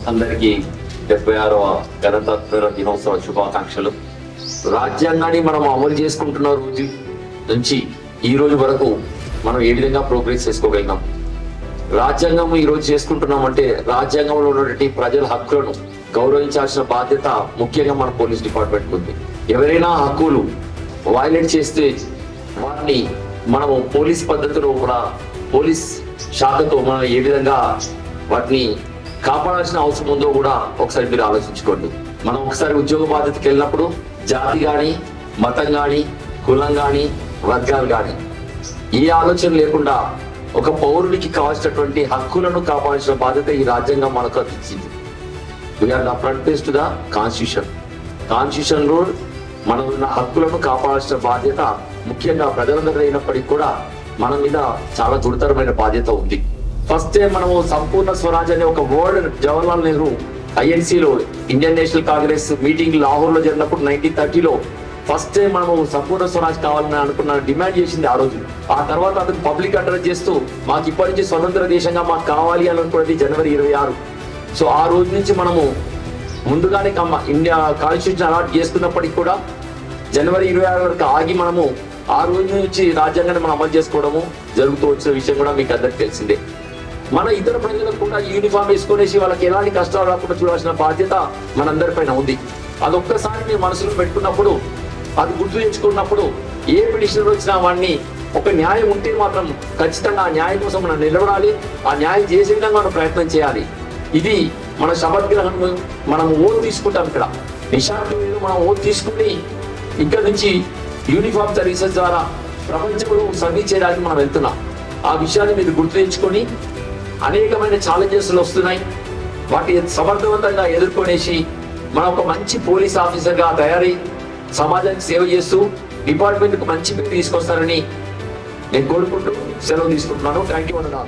అందరికీ 76వ గణతంత్ర దినోత్సవ శుభాకాంక్షలు. రాజ్యాంగాన్ని మనం అమలు చేసుకుంటున్న రోజు నుంచి ఈ రోజు వరకు మనం ఏ విధంగా ప్రోగ్రెస్ చేసుకోగలిగాం. రాజ్యాంగం ఈ రోజు చేసుకుంటున్నామంటే రాజ్యాంగంలో ఉన్నటువంటి ప్రజల హక్కులను గౌరవించాల్సిన బాధ్యత ముఖ్యంగా మన పోలీస్ డిపార్ట్మెంట్ ఉంది. ఎవరైనా హక్కులు వైలేట్ చేస్తే వారిని మనము పోలీస్ పద్ధతిలో కూడా పోలీస్ శాఖతో మనం ఏ విధంగా వాటిని కాపాడాల్సిన అవసరం ఉందో కూడా ఒకసారి మీరు ఆలోచించుకోండి. మనం ఒకసారి ఉద్యోగ బాధ్యతకి వెళ్ళినప్పుడు జాతి కానీ, మతం కానీ, కులం కానీ, వర్గాలు కానీ ఏ ఆలోచన లేకుండా ఒక పౌరుడికి కావాల్సినటువంటి హక్కులను కాపాడాల్సిన బాధ్యత ఈ రాజ్యాంగం మనకు ఇచ్చింది. We're the front page to the constitution లో మనం ఉన్న హక్కులను కాపాడాల్సిన బాధ్యత ముఖ్యంగా ప్రజలందరూ అయినప్పటికీ కూడా మన మీద చాలా గురుతరమైన బాధ్యత ఉంది. ఫస్ట్ మనము సంపూర్ణ స్వరాజ్ అనే ఒక వర్డ్ జవహర్లాల్ నెహ్రూ ఐఎన్సీలో Indian National Congress meeting Lahore లో జరిగినప్పుడు 1930లో ఫస్ట్ టైం మనము సంపూర్ణ స్వరాజ్ కావాలని అనుకున్న డిమాండ్ చేసింది ఆ రోజు. ఆ తర్వాత అతను పబ్లిక్ అడ్రస్ చేస్తూ మాకు ఇప్పటి నుంచి స్వతంత్ర దేశంగా మాకు కావాలి అని అనుకున్నది జనవరి 26. సో ఆ రోజు నుంచి మనము ముందుగానే ఇండియా కాన్స్టిట్యూషన్ అలాట్ చేసుకున్నప్పటికీ కూడా జనవరి 26 వరకు ఆగి మనము ఆ రోజు నుంచి రాజ్యాంగాన్ని మనం అమలు చేసుకోవడము జరుగుతూ వచ్చిన విషయం కూడా మీకు అందరికి తెలిసిందే. మన ఇతర ప్రజలకు కూడా యూనిఫామ్ వేసుకునేసి వాళ్ళకి ఎలాంటి కష్టాలు రాకుండా చూడాల్సిన బాధ్యత మనందరిపైన ఉంది. అదొక్కసారి మీరు మనసులో పెట్టుకున్నప్పుడు, అది గుర్తు తెచ్చుకున్నప్పుడు ఏ పిటిషనర్ వచ్చినా వాడిని ఒక న్యాయం ఉంటే మాత్రం ఖచ్చితంగా ఆ న్యాయం కోసం మనం నిలబడాలి. ఆ న్యాయం చేసే విధంగా మనం ప్రయత్నం చేయాలి. ఇది మన శపథగ్రహం. మనం ఓటు తీసుకుంటాం. ఇక్కడ నిశాంతి మనం ఓటు తీసుకుని ఇక్కడ నుంచి యూనిఫామ్ సర్వీసెస్ ద్వారా ప్రపంచంలో సర్వీస్ చేయడానికి మనం వెళ్తున్నాం. ఆ విషయాన్ని మీరు గుర్తు తెచ్చుకొని అనేకమైన ఛాలెంజెస్ వస్తున్నాయి. వాటి సమర్థవంతంగా ఎదుర్కొనేసి మనం ఒక మంచి పోలీస్ ఆఫీసర్గా తయారై సమాజానికి సేవ చేస్తూ డిపార్ట్మెంట్కు మంచి పేరు తీసుకొస్తారని నేను కోరుకుంటూ సెలవు తీసుకుంటున్నాను. థ్యాంక్ యూ అన్న.